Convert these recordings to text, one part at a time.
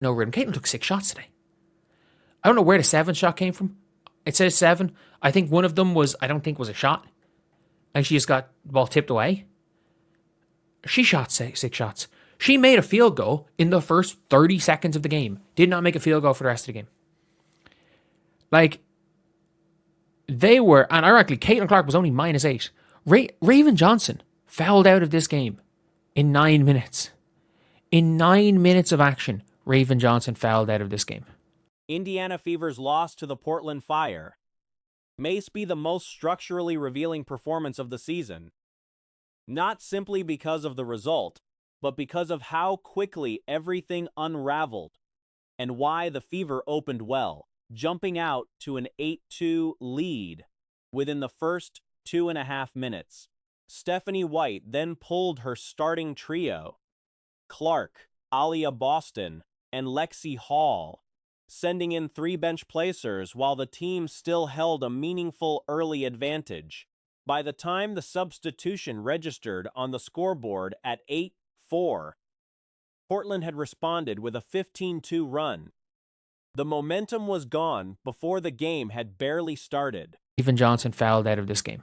no rhythm. Caitlin took 6 shots today. I don't know where the 7th shot came from. It says 7. I think one of them was, I don't think was a shot. And she just got the ball tipped away. She shot 6 shots. She made a field goal in the first 30 seconds of the game. Did not make a field goal for the rest of the game. Like, they were, and ironically, Caitlin Clark was only -8. Raven Johnson fouled out of this game in 9 minutes. In 9 minutes of action, Raven Johnson fouled out of this game. Indiana Fever's loss to the Portland Fire may be the most structurally revealing performance of the season, not simply because of the result, but because of how quickly everything unraveled and why the Fever opened well, jumping out to an 8-2 lead within the first 2.5 minutes. Stephanie White then pulled her starting trio, Clark, Alia Boston, and Lexi Hall, sending in 3 bench placers while the team still held a meaningful early advantage. By the time the substitution registered on the scoreboard at 8-4, Portland had responded with a 15-2 run. The momentum was gone before the game had barely started. Raven Johnson fouled out of this game.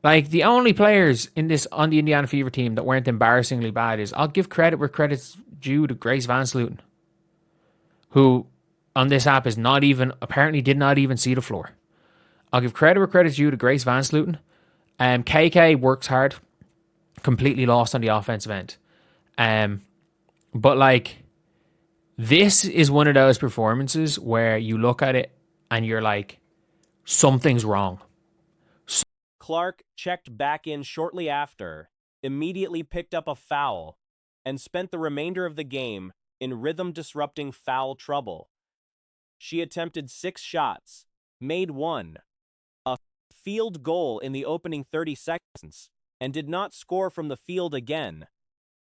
Like, the only players on the Indiana Fever team that weren't embarrassingly bad is, I'll give credit where credit's due to Grace Van Sluten, who on this app is not even, apparently did not even see the floor. I'll give credit where credit's due to Grace Van Sluten. KK works hard, completely lost on the offensive end. But like, this is one of those performances where you look at it and you're like, something's wrong. Clark checked back in shortly after, immediately picked up a foul, and spent the remainder of the game in rhythm-disrupting foul trouble. She attempted 6 shots, made 1, a field goal in the opening 30 seconds, and did not score from the field again.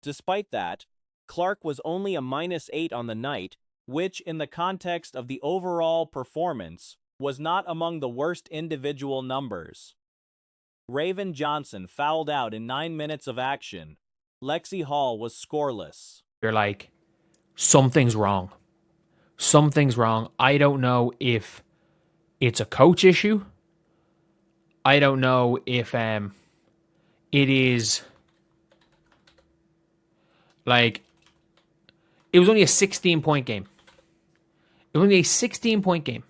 Despite that, Clark was only a -8 on the night, which, in the context of the overall performance, was not among the worst individual numbers. Raven Johnson fouled out in 9 minutes of action. Lexi Hall was scoreless. You're like, something's wrong. Something's wrong. I don't know if it's a coach issue. I don't know if it is like, it was only a 16-point game. It was only a 16-point game,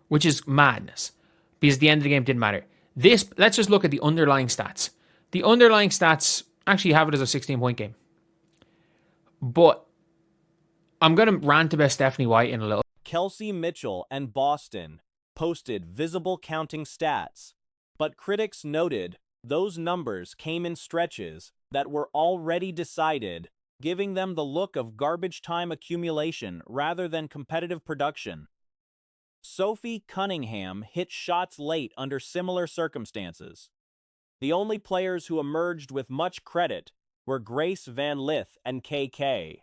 which is madness because the end of the game didn't matter. Let's just look at the underlying stats. The underlying stats actually have it as a 16-point game. But I'm going to rant about Stephanie White in a little. Kelsey Mitchell and Boston posted visible counting stats, but critics noted those numbers came in stretches that were already decided, giving them the look of garbage time accumulation rather than competitive production. Sophie Cunningham hit shots late under similar circumstances. The only players who emerged with much credit were Grace Van Lith and KK,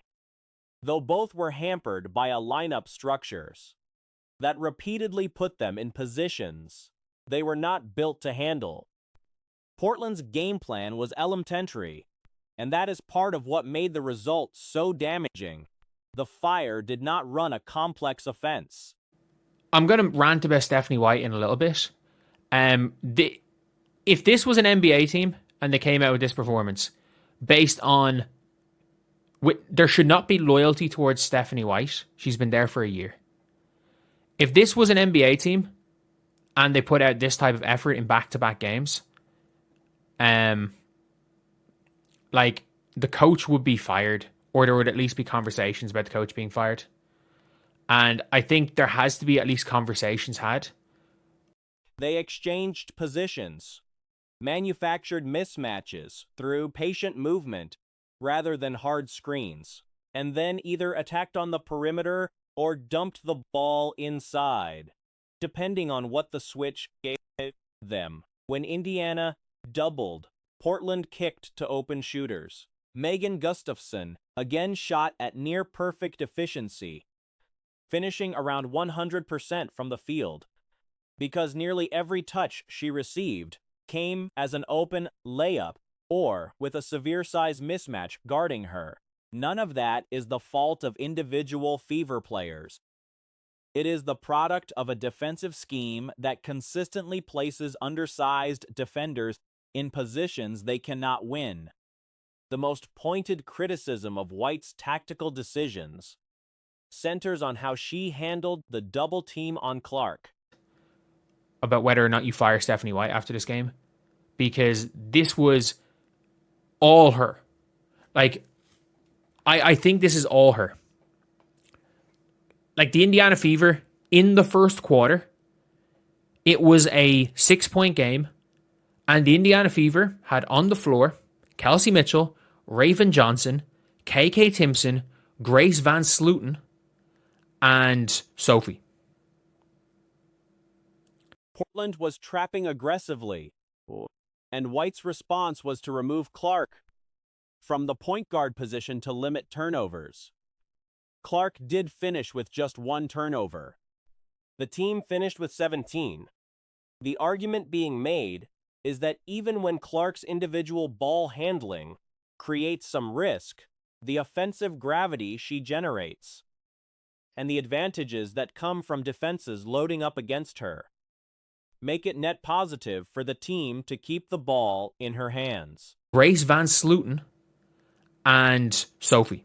though both were hampered by a lineup structures that repeatedly put them in positions they were not built to handle. Portland's game plan was elementary, and that is part of what made the result so damaging. The Fire did not run a complex offense. I'm going to rant about Stephanie White in a little bit. If this was an NBA team and they came out with this performance, based on, there should not be loyalty towards Stephanie White. She's been there for a year. If this was an NBA team and they put out this type of effort in back-to-back games, like, the coach would be fired, or there would at least be conversations about the coach being fired. And I think there has to be at least conversations had. They exchanged positions, manufactured mismatches through patient movement rather than hard screens, and then either attacked on the perimeter or dumped the ball inside, depending on what the switch gave them. When Indiana doubled, Portland kicked to open shooters. Megan Gustafson again shot at near-perfect efficiency, finishing around 100% from the field, because nearly every touch she received came as an open layup or with a severe size mismatch guarding her. None of that is the fault of individual Fever players. It is the product of a defensive scheme that consistently places undersized defenders in positions they cannot win. The most pointed criticism of White's tactical decisions centers on how she handled the double team on Clark. About whether or not you fire Stephanie White after this game, because this was all her. Like, I think this is all her. Like, the Indiana Fever in the first quarter, it was a 6-point game, and the Indiana Fever had on the floor Kelsey Mitchell, Raven Johnson, KK Timpson, Grace Van Slooten, and Sophie. Portland was trapping aggressively, and White's response was to remove Clark from the point guard position to limit turnovers. Clark did finish with just 1 turnover. The team finished with 17. The argument being made is that even when Clark's individual ball handling creates some risk, the offensive gravity she generates, and the advantages that come from defenses loading up against her, make it net positive for the team to keep the ball in her hands. Grace Van Slooten and Sophie.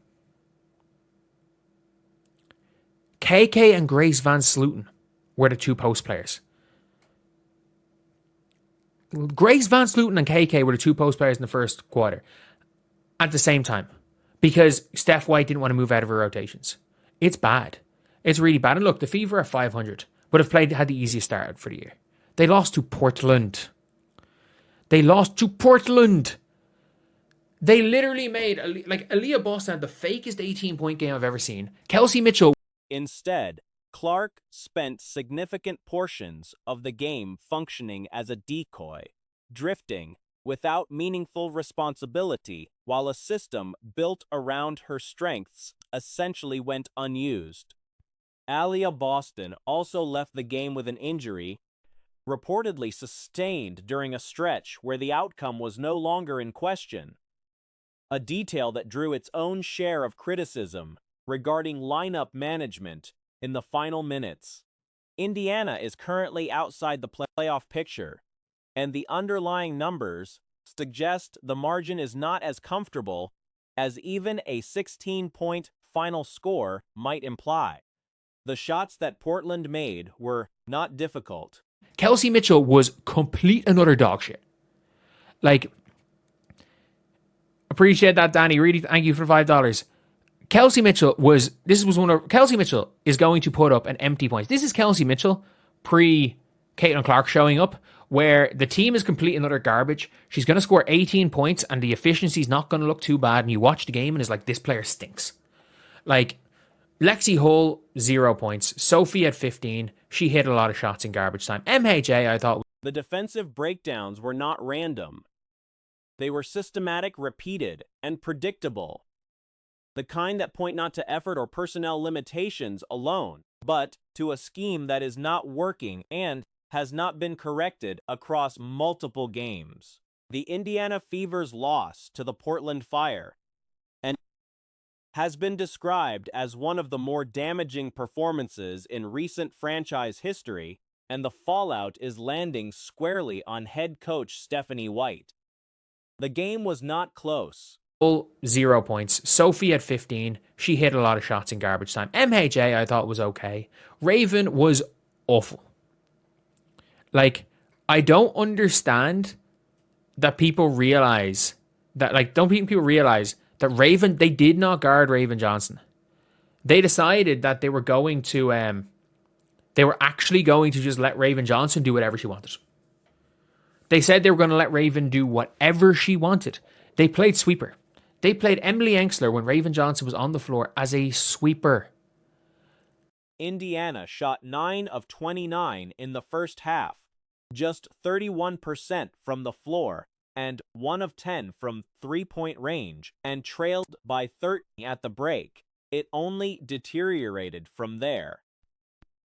KK and Grace Van Slooten were the 2 post players. Grace Van Slooten and KK were the 2 post players in the first quarter at the same time, because Steph White didn't want to move out of her rotations. It's bad. It's really bad. And look, the Fever are 500, but have had the easiest start for the year. They lost to Portland. They literally made, Aaliyah Boston had the fakest 18-point game I've ever seen. Kelsey Mitchell. Instead, Clark spent significant portions of the game functioning as a decoy, drifting without meaningful responsibility, while a system built around her strengths essentially went unused. Aaliyah Boston also left the game with an injury, reportedly sustained during a stretch where the outcome was no longer in question, a detail that drew its own share of criticism regarding lineup management in the final minutes. Indiana is currently outside the playoff picture, and the underlying numbers suggest the margin is not as comfortable as even a 16-point final score might imply. The shots that Portland made were not difficult. Kelsey Mitchell was complete and utter dog shit. Like, appreciate that, Danny. Really, thank you for $5. Kelsey Mitchell Kelsey Mitchell is going to put up an empty point. This is Kelsey Mitchell pre Caitlin Clark showing up, where the team is complete and utter garbage. She's going to score 18 points and the efficiency is not going to look too bad. And you watch the game and it's like, this player stinks. Like, Lexi Hull, 0 points. Sophie at 15. She hit a lot of shots in garbage time. MHA, I thought. The defensive breakdowns were not random. They were systematic, repeated, and predictable. The kind that point not to effort or personnel limitations alone, but to a scheme that is not working and has not been corrected across multiple games. The Indiana Fever's loss to the Portland Fire has been described as one of the more damaging performances in recent franchise history, and the fallout is landing squarely on head coach Stephanie White. The game was not close. 0 points. Sophie at 15. She hit a lot of shots in garbage time. MHA, I thought, was okay. Raven was awful. Like, I don't understand that people realize that, that Raven, they did not guard Raven Johnson. They decided that they were actually going to just let Raven Johnson do whatever she wanted. They said they were going to let Raven do whatever she wanted. They played sweeper. They played Emily Enksler when Raven Johnson was on the floor as a sweeper. Indiana shot 9 of 29 in the first half, just 31% from the floor, and 1 of 10 from three-point range, and trailed by 30 at the break. It only deteriorated from there.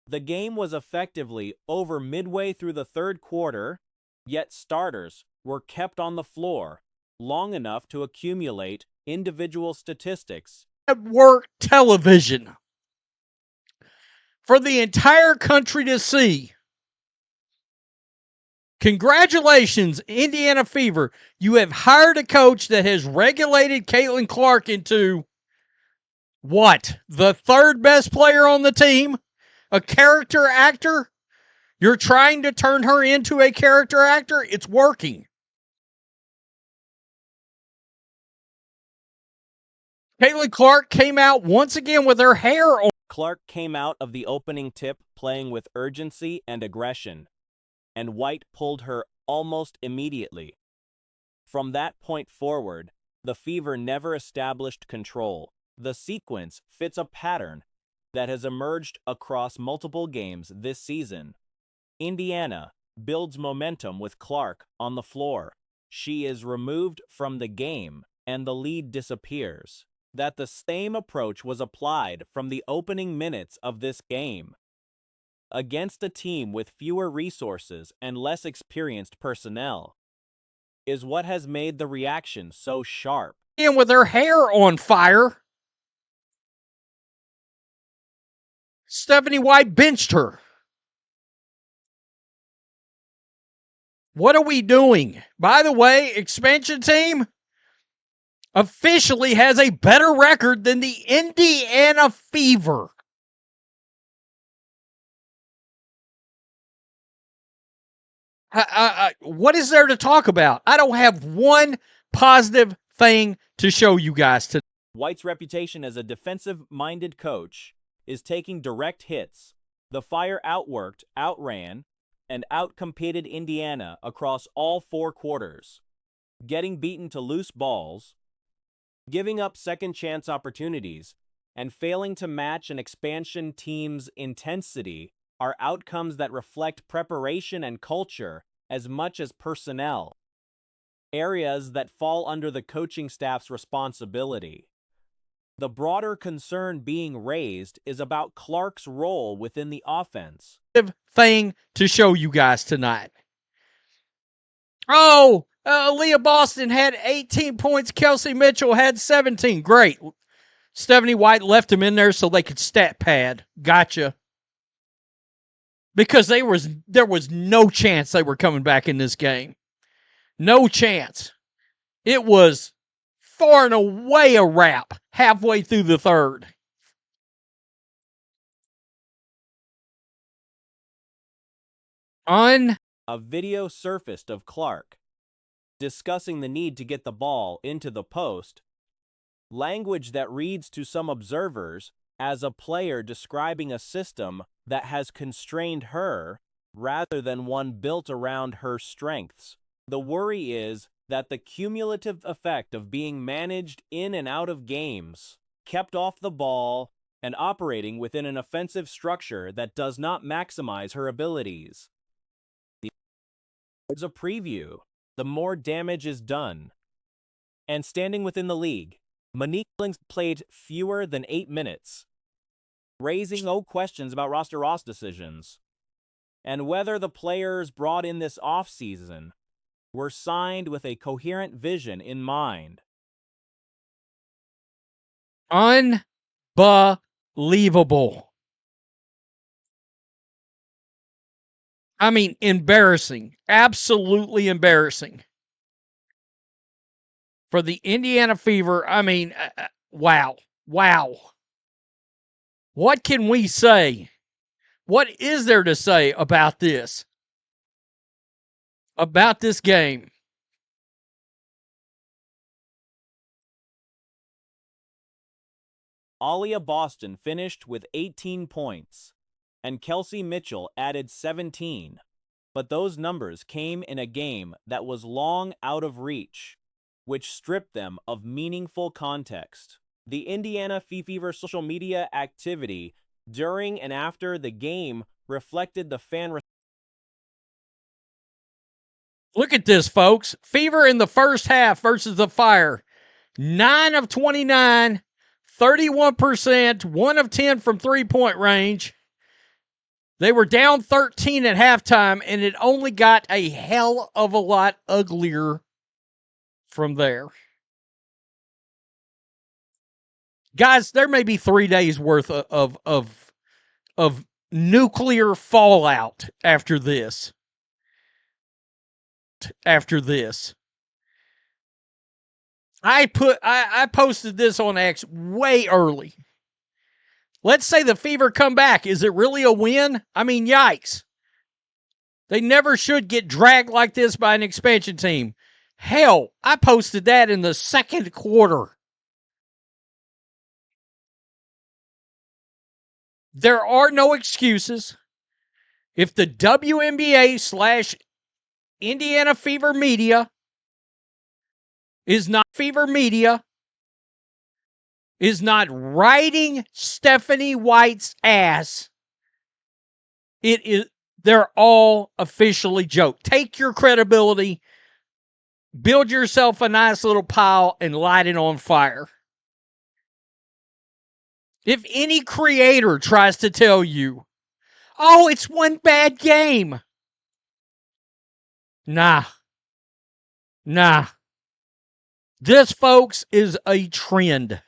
The game was effectively over midway through the third quarter, yet starters were kept on the floor long enough to accumulate individual statistics. Network television for the entire country to see. Congratulations, Indiana Fever. You have hired a coach that has regulated Caitlin Clark into what? The third best player on the team? A character actor? You're trying to turn her into a character actor? It's working. Caitlin Clark came out once again with her hair on. Clark came out of the opening tip playing with urgency and aggression, and White pulled her almost immediately. From that point forward, the Fever never established control. The sequence fits a pattern that has emerged across multiple games this season. Indiana builds momentum with Clark on the floor. She is removed from the game, and the lead disappears. That the same approach was applied from the opening minutes of this game. Against a team with fewer resources and less experienced personnel is what has made the reaction so sharp. And with her hair on fire, Stephanie White benched her. What are we doing? By the way, expansion team officially has a better record than the Indiana Fever. What is there to talk about? I don't have one positive thing to show you guys today. White's reputation as a defensive-minded coach is taking direct hits. The Fire outworked, outran, and outcompeted Indiana across all 4 quarters, getting beaten to loose balls, giving up second-chance opportunities, and failing to match an expansion team's intensity are outcomes that reflect preparation and culture as much as personnel, areas that fall under the coaching staff's responsibility. The broader concern being raised is about Clark's role within the offense. Thing to show you guys tonight. Oh, Leah Boston had 18 points. Kelsey Mitchell had 17. Great. Stephanie White left them in there so they could stat pad. Gotcha. Because there was no chance they were coming back in this game. No chance. It was far and away a wrap halfway through the third. A video surfaced of Clark discussing the need to get the ball into the post, language that reads to some observers as a player describing a system that has constrained her rather than one built around her strengths. The worry is that the cumulative effect of being managed in and out of games, kept off the ball, and operating within an offensive structure that does not maximize her abilities. As a preview, the more damage is done. And standing within the league, Monique Lings played fewer than 8 minutes, raising no questions about roster Ross decisions, and whether the players brought in this offseason were signed with a coherent vision in mind. Unbelievable. I mean, embarrassing. Absolutely embarrassing. For the Indiana Fever, I mean, wow. Wow. What can we say? What is there to say about this? About this game? Alia Boston finished with 18 points, and Kelsey Mitchell added 17, but those numbers came in a game that was long out of reach, which stripped them of meaningful context. The Indiana Fever social media activity during and after the game reflected the fan. Look at this, folks. Fever in the first half versus the Fire. 9 of 29, 31%, 1 of 10 from three-point range. They were down 13 at halftime, and it only got a hell of a lot uglier from there. Guys, there may be 3 days worth of nuclear fallout after this. I posted this on X way early. Let's say the Fever come back. Is it really a win? I mean, yikes. They never should get dragged like this by an expansion team. Hell, I posted that in the second quarter. There are no excuses. If the WNBA / Indiana Fever Media is not riding Stephanie White's ass, they're all officially joked. Take your credibility, build yourself a nice little pile, and light it on fire. If any creator tries to tell you, oh, it's one bad game. Nah. This, folks, is a trend.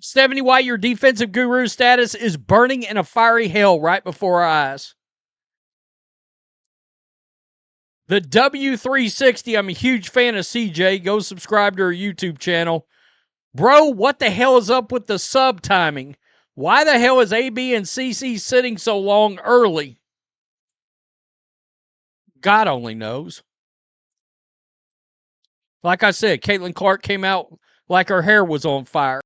Stephanie White, your defensive guru status is burning in a fiery hell right before our eyes. The W360, I'm a huge fan of CJ. Go subscribe to her YouTube channel. Bro, what the hell is up with the sub timing? Why the hell is AB and CC sitting so long early? God only knows. Like I said, Caitlin Clark came out like her hair was on fire.